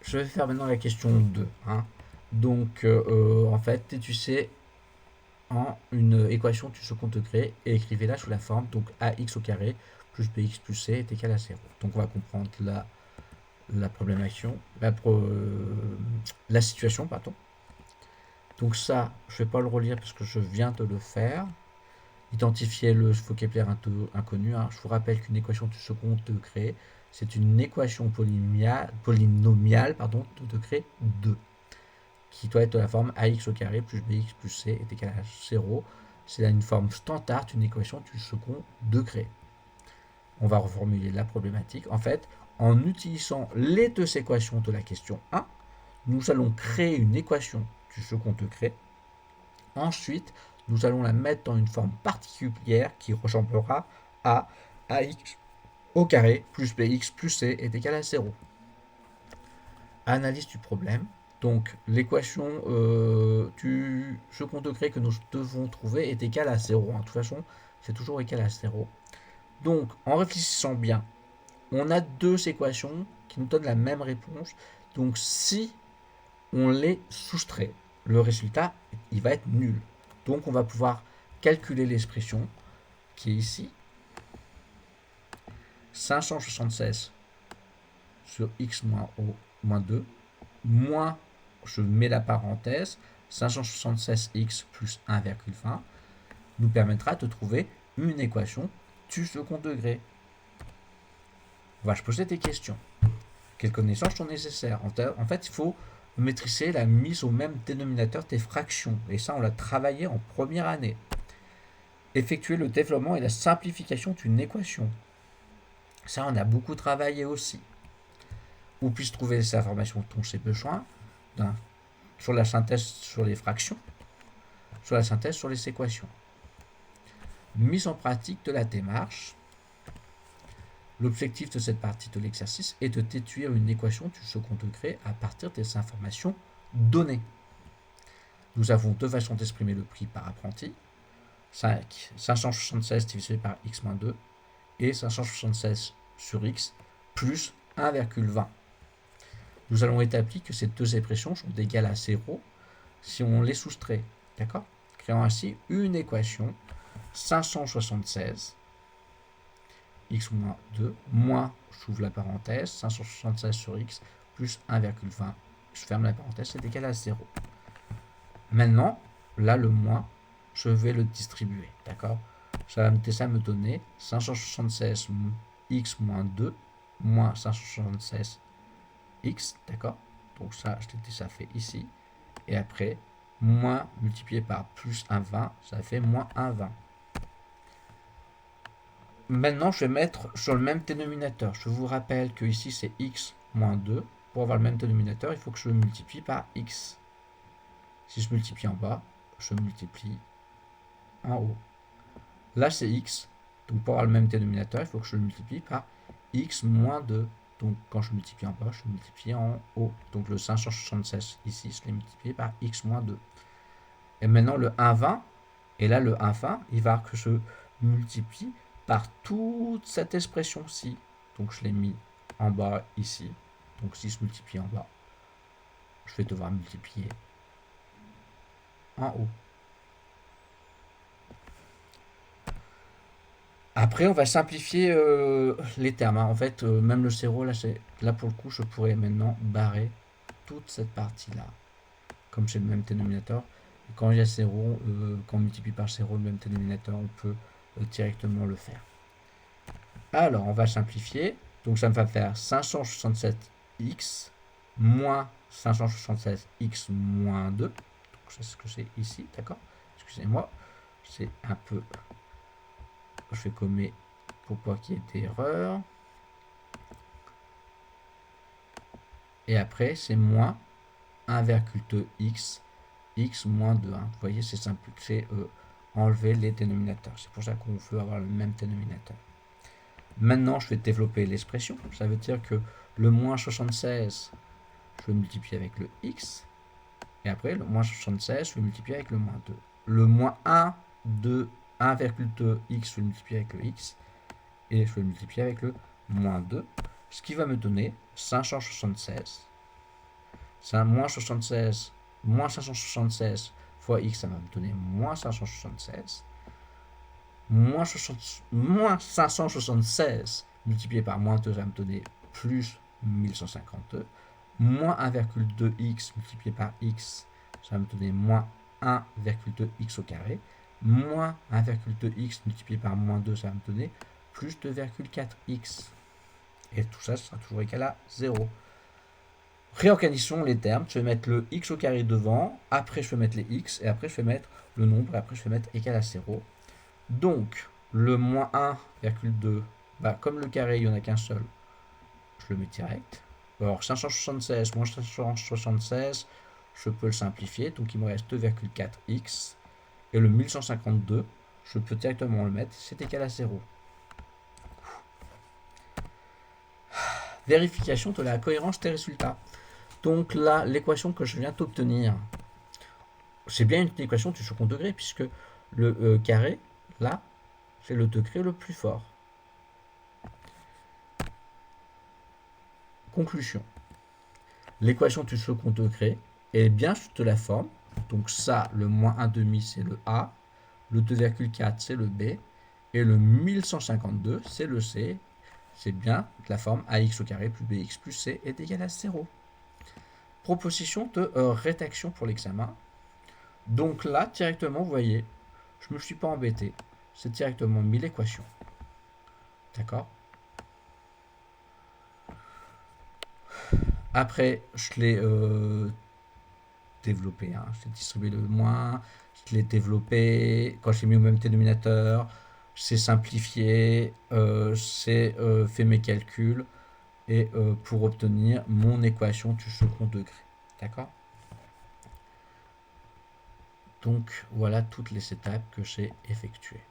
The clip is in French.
je vais faire maintenant la question 2. Hein. Donc, en fait, tu sais, en une équation du second degré, et écrivez-la sous la forme, donc ax au carré plus bx plus c est égal à 0. Donc, on va comprendre la problématique, la situation, pardon. Donc ça, je ne vais pas le relire parce que je viens de le faire. Identifier le vocabulaire inconnu. Hein. Je vous rappelle qu'une équation du second degré, c'est une équation polynomiale de degré 2, qui doit être de la forme ax au carré plus bx plus c est égal à 0. C'est une forme standard d'une équation du second degré. On va reformuler la problématique. En fait, en utilisant les deux équations de la question 1, nous allons créer une équation du second degré. Ensuite, nous allons la mettre dans une forme particulière qui ressemblera à ax au carré plus bx plus c est égal à 0. Analyse du problème. Donc, l'équation du second degré que nous devons trouver est égale à 0. De toute façon, c'est toujours égal à 0. Donc, en réfléchissant bien, on a deux équations qui nous donnent la même réponse. Donc, si on les soustrait, le résultat, il va être nul. Donc, on va pouvoir calculer l'expression qui est ici. 576 sur x moins o moins 2, moins, je mets la parenthèse, 576x plus 1,20 nous permettra de trouver une équation du second degré. On va se poser des questions. Quelles connaissances sont nécessaires? En fait, il faut maîtriser la mise au même dénominateur des fractions. Et ça, on l'a travaillé en première année. Effectuer le développement et la simplification d'une équation. Ça, on a beaucoup travaillé aussi. Ou puisse trouver les informations dont j'ai besoin sur la synthèse sur les fractions, sur la synthèse sur les équations. Mise en pratique de la démarche. L'objectif de cette partie de l'exercice est de déduire une équation du second degré à partir des informations données. Nous avons deux façons d'exprimer le prix par apprenti. 576 divisé par x moins 2 et 576 sur x plus 1,20. Nous allons établir que ces deux expressions sont égales à 0 si on les soustrait. D'accord? Créant ainsi une équation 576 x moins 2 moins, j'ouvre la parenthèse, 576 sur x plus 1,20. Je ferme la parenthèse, c'est égal à 0. Maintenant, là, le moins, je vais le distribuer. D'accord? Ça va me donner 576 x moins 2 moins 576 x. D'accord? Donc ça, je l'ai déjà fait ici. Et après, moins multiplié par plus 1,20, ça fait moins 1,20. Maintenant, je vais mettre sur le même dénominateur. Je vous rappelle que ici, c'est x moins 2. Pour avoir le même dénominateur, il faut que je le multiplie par x. Si je multiplie en bas, je multiplie en haut. Là, c'est x. Donc, pour avoir le même dénominateur, il faut que je le multiplie par x moins 2. Donc, quand je multiplie en bas, je multiplie en haut. Donc, le 576 ici, je l'ai multiplié par x moins 2. Et maintenant, le 1,20. Et là, le 1,20, il va que je multiplie par toute cette expression-ci. Donc, je l'ai mis en bas ici. Donc, si je multiplie en bas, je vais devoir multiplier en haut. Après, on va simplifier les termes. Hein. En fait, même le 0, là, pour le coup, je pourrais maintenant barrer toute cette partie-là. Comme j'ai le même dénominateur. Et quand il y a 0, quand on multiplie par 0 le même dénominateur, on peut directement le faire. Alors, on va simplifier. Donc, ça me va faire 567x moins 576x moins 2. Donc, c'est ce que c'est ici, d'accord? Excusez-moi, c'est un peu... Je vais commer pour pas qu'il y ait d'erreur. Et après, c'est moins 1,2x, x moins 2. Hein. Vous voyez, c'est simple. C'est enlever les dénominateurs. C'est pour ça qu'on veut avoir le même dénominateur. Maintenant, je vais développer l'expression. Ça veut dire que le moins 76, je vais multiplier avec le x. Et après, le moins 76, je vais multiplier avec le moins 2. Le moins 1 de 1,2x, je vais multiplier avec le x. Et je vais multiplier avec le moins 2. Ce qui va me donner 576 Ça, moins 76, moins 576 fois x, ça va me donner moins 576. Moins 576 multiplié par moins 2, ça va me donner plus 1152. Moins 1,2x multiplié par x, ça va me donner moins 1,2x au carré. Moins 1,2x multiplié par moins 2, ça va me donner plus 2,4x. Et tout ça sera toujours égal à 0. Réorganisons les termes. Je vais mettre le x au carré devant, après je vais mettre les x, et après je vais mettre le nombre, et après je vais mettre égal à 0. Donc, le moins 1,2, bah, comme le carré, il n'y en a qu'un seul, je le mets direct. Alors, 576 moins 576, je peux le simplifier, donc il me reste 2,4x. Et le 1152, je peux directement le mettre, c'est égal à 0. Vérification de la cohérence des résultats. Donc là, l'équation que je viens d'obtenir, c'est bien une équation du second degré, puisque le carré, là, c'est le degré le plus fort. Conclusion. L'équation du second degré est bien de la forme. Donc ça, le moins 1,5, c'est le A. Le 2,4, c'est le B. Et le 1152, c'est le C. C'est bien de la forme ax au carré plus bx plus c est égal à 0. Proposition de rédaction pour l'examen. Donc là, directement, vous voyez, je ne me suis pas embêté. C'est directement mis l'équation. D'accord? Après, je l'ai développé. Hein. Je l'ai distribué le moins. Je l'ai développé. Quand j'ai mis au même dénominateur, c'est simplifié. C'est fait mes calculs. Et pour obtenir mon équation du second degré. D'accord? Donc, voilà toutes les étapes que j'ai effectuées.